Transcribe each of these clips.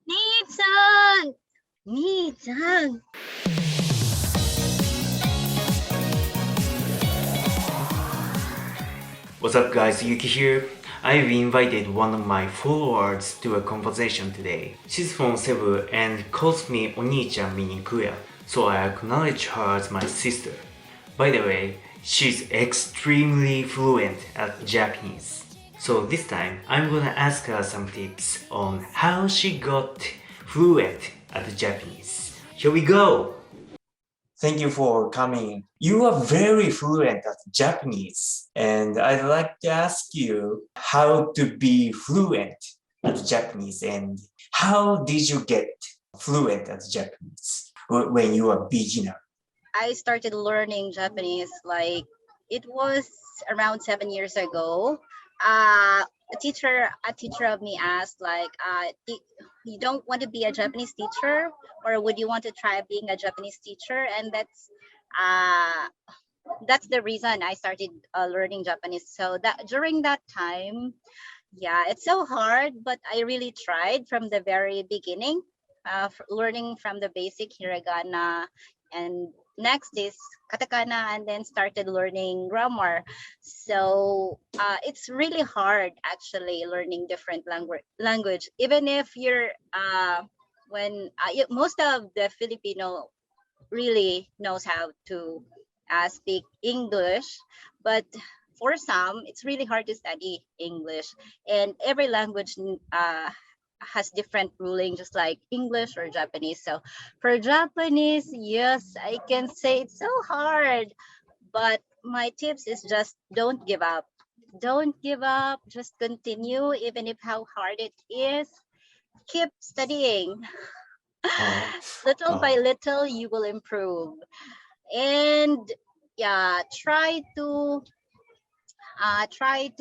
兄ちゃん、兄ちゃん。What's up guys, Yuki here. I've invited one of my followers to a conversation today. She's from Cebu and calls me Oni-chan meaning Kuya, so I acknowledge her as my sister. By the way, she's extremely fluent at Japanese. So this time, I'm gonna ask her some tips on how she got fluent at Japanese. Here we go! Thank you for coming. You are very fluent at Japanese, and I'd like to ask you how to be fluent at Japanese and how did you get fluent at Japanese when you are beginner? I started learning Japanese like it was around 7 years ago. A teacher of me asked like, you don't want to be a Japanese teacher, or would you want to try being a Japanese teacher? And that's the reason I started learning Japanese. So that during that time, yeah, it's so hard, but I really tried from the very beginning, learning from the basic hiragana, and next is katakana, and then started learning grammar. So it's really hard actually learning different language, even if you're most of the Filipino really knows how to speak English, but for some, it's really hard to study English. And every language has different ruling, just like English or Japanese. So for Japanese, yes, I can say it's so hard. But my tips is just don't give up. Don't give up. Just continue, even if how hard it is. Keep studying. Little by little, you will improve. And yeah, try to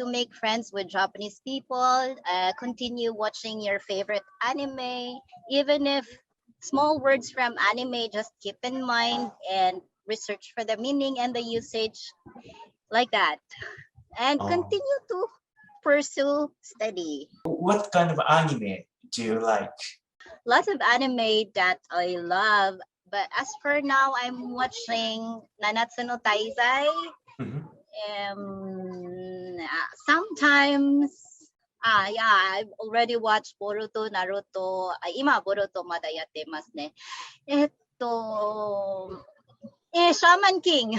make friends with Japanese people. Continue watching your favorite anime, even if small words from anime, just keep in mind and research for the meaning and the usage, like that. And continue to pursue study. What kind of anime do you like? Lots of anime that I love, but as for now, I'm watching Nanatsu no Taizai. Sometimes, yeah, I've already watched Boruto, Naruto. 今、Boruto まだやってますね。Shaman King.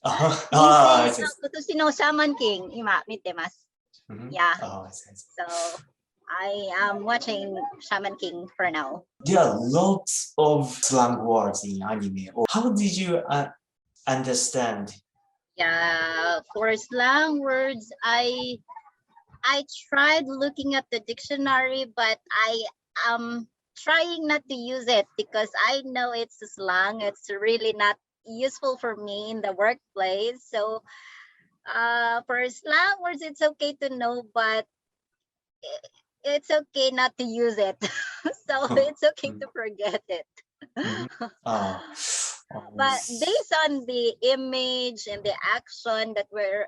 今年の Shaman King 今見てます。Yeah. So I am watching Shaman King for now. There are lots of slang words in anime. How did you understand? Yeah, for slang words, I tried looking at the dictionary, but I am trying not to use it because I know it's slang. It's really not useful for me in the workplace. So for slang words, it's okay to know, but it's okay not to use it. So it's okay to forget it. But based on the image and the action that were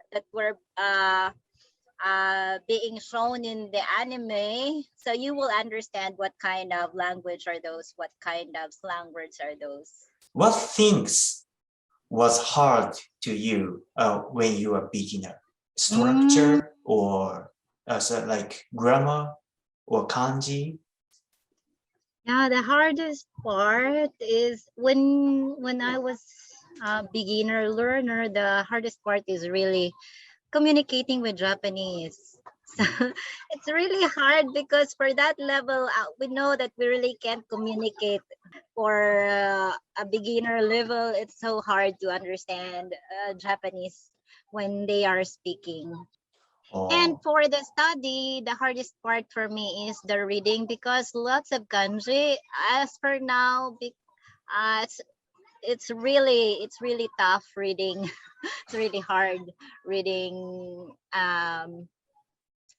being shown in the anime, so you will understand what kind of language are those, what kind of slang words are those. What things was hard to you when you were beginner? Structure or like grammar or kanji? Yeah, the hardest part is when I was a beginner learner, the hardest part is really communicating with Japanese. So it's really hard because for that level, we know that we really can't communicate. For a beginner level, it's so hard to understand Japanese when they are speaking. And for the study, the hardest part for me is the reading because lots of kanji. As for now, it's really tough reading. It's really hard reading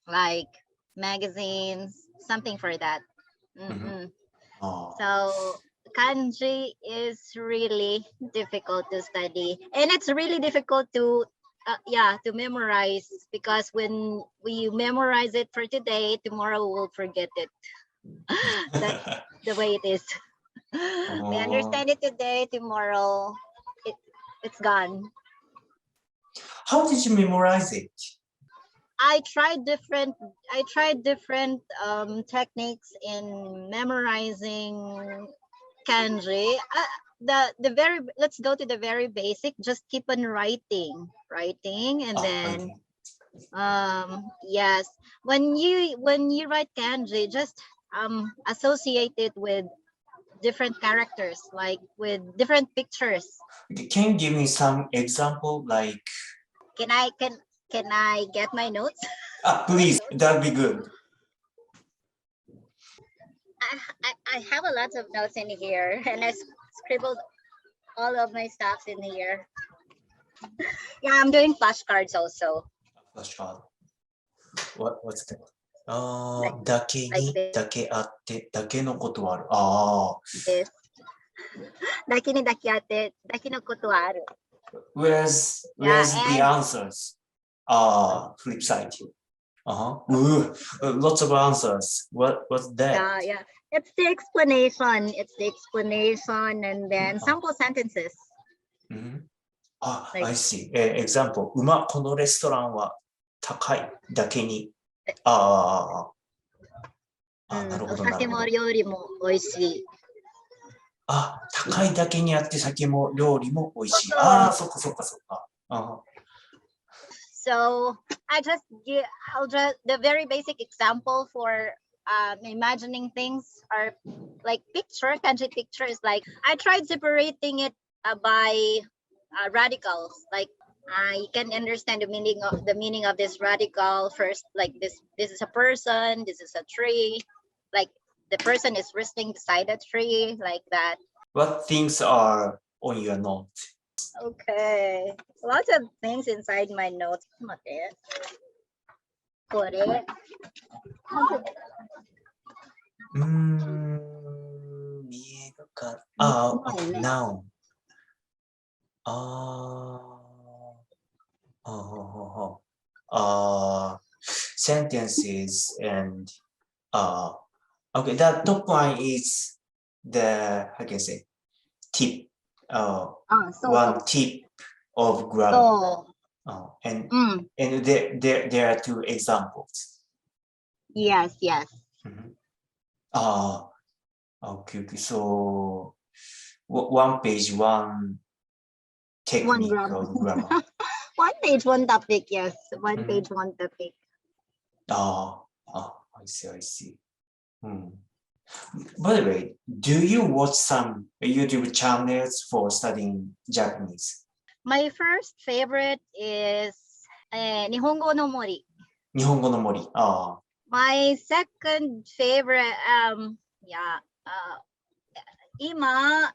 like magazines, something for that. So kanji is really difficult to study, and it's really difficult to memorize, because when we memorize it for today, tomorrow we'll forget it. the way it is. We Oh. understand it today, tomorrow it's gone. How did you memorize it? I tried different techniques in memorizing kanji. Let's go to the very basic. Just keep on writing, and then yes, when you write kanji, just associate it with different characters, like with different pictures. Can you give me some example, like? Can I get my notes? Please, that'd be good. I have a lot of notes in here, and I scribbled all of my stuff in here. Yeah, I'm doing flashcards also. Flashcard. What's that? Like だけに this. だけあってだけのことはある。This. だけにだけあってだけのことはある。Where's the answers? Flip side. Lots of answers. What's that? Yeah. It's the explanation. And then sample sentences. I see. Example. このレストランは高いだけに。なるほど。酒も料理も美味しい。高いだけにあって酒も料理も美味しい。そっか。So I'll just the very basic example for imagining things are like kanji pictures. Like I tried separating it by radicals. Like you can understand the meaning of this radical first. Like this is a person, this is a tree. Like the person is resting beside a tree, like that. What things are on your note? Okay, lots of things inside my notes. Put it. Noun. Sentences and okay, the top one is the, how can I say, tip. One tip of grammar. And there are two examples. Yes. Okay. So one page, one technique of grammar. One page, one topic. Yes, one page, one topic. I see. By the way, do you watch some YouTube channels for studying Japanese? My first favorite is Nihongo no Mori. Nihongo no Mori. My second favorite, ima,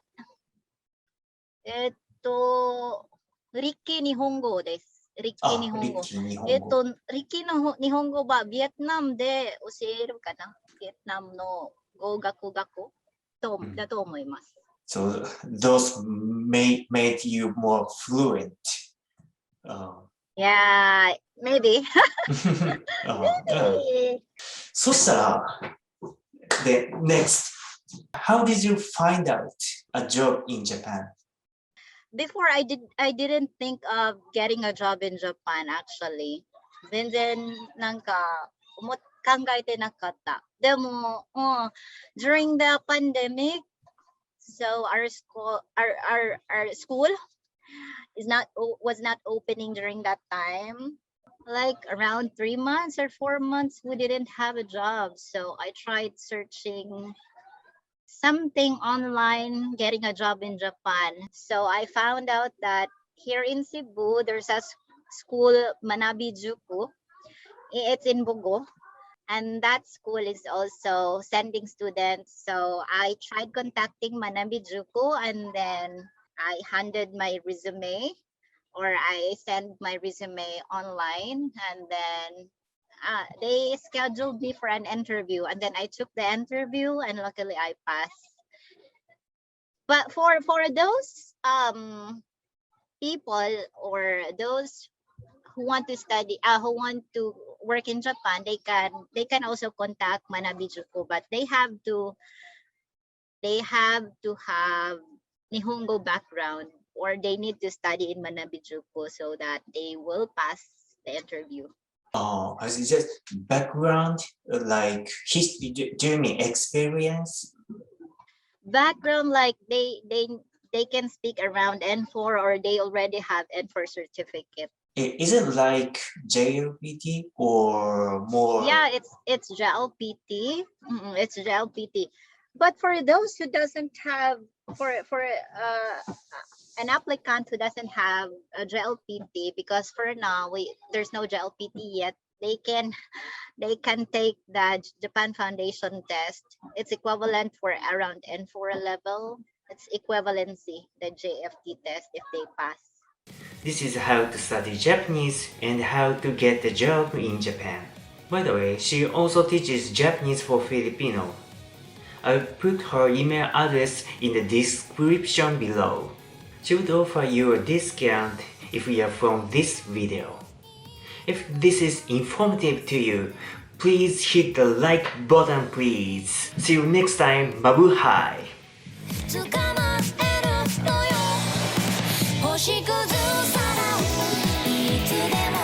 Riki Nihongo です。Riki Nihongo. Riki no Nihongo はビエトナムで教えるかな。ビエトナムの語学学校だと思います。So those made you more fluent. Yeah, maybe. Maybe. そしたら、the next, how did you find out a job in Japan? Before I didn't think of getting a job in Japan actually. 全然なんか考えてなかった。でも、during the pandemic, so our school was not opening during that time. Like around 3 months or 4 months, we didn't have a job. So I tried searching something online, getting a job in Japan. So I found out that here in Cebu, there's a school, Manabi Juku. It's in Bogo. And that school is also sending students. So I tried contacting Manabi Juku, and then I handed my resume, or I sent my resume online, and then they scheduled me for an interview, and then I took the interview, and luckily I passed. But for those people or those who want to study, who want to work in Japan, they can also contact Manabi Juku, but they have to they have to have Nihongo background, or they need to study in Manabijuku so that they will pass the interview. I see, just background, like history. Do you mean experience? Background, like they can speak around N4, or they already have N4 certificate. Is it like JLPT or more? Yeah, it's JLPT. It's JLPT. But for those who doesn't have, for an applicant who doesn't have a JLPT, because for now there's no JLPT yet, they can take the Japan Foundation test. It's equivalent for around N4 level. It's equivalency, the JFT test, if they pass. This is how to study Japanese and how to get a job in Japan. By the way, she also teaches Japanese for Filipino. I'll put her email address in the description below. She would offer you a discount if you are from this video. If this is informative to you, please hit the like button please. See you next time, mabuhay! 捕まえるのよ星屑さらいつでも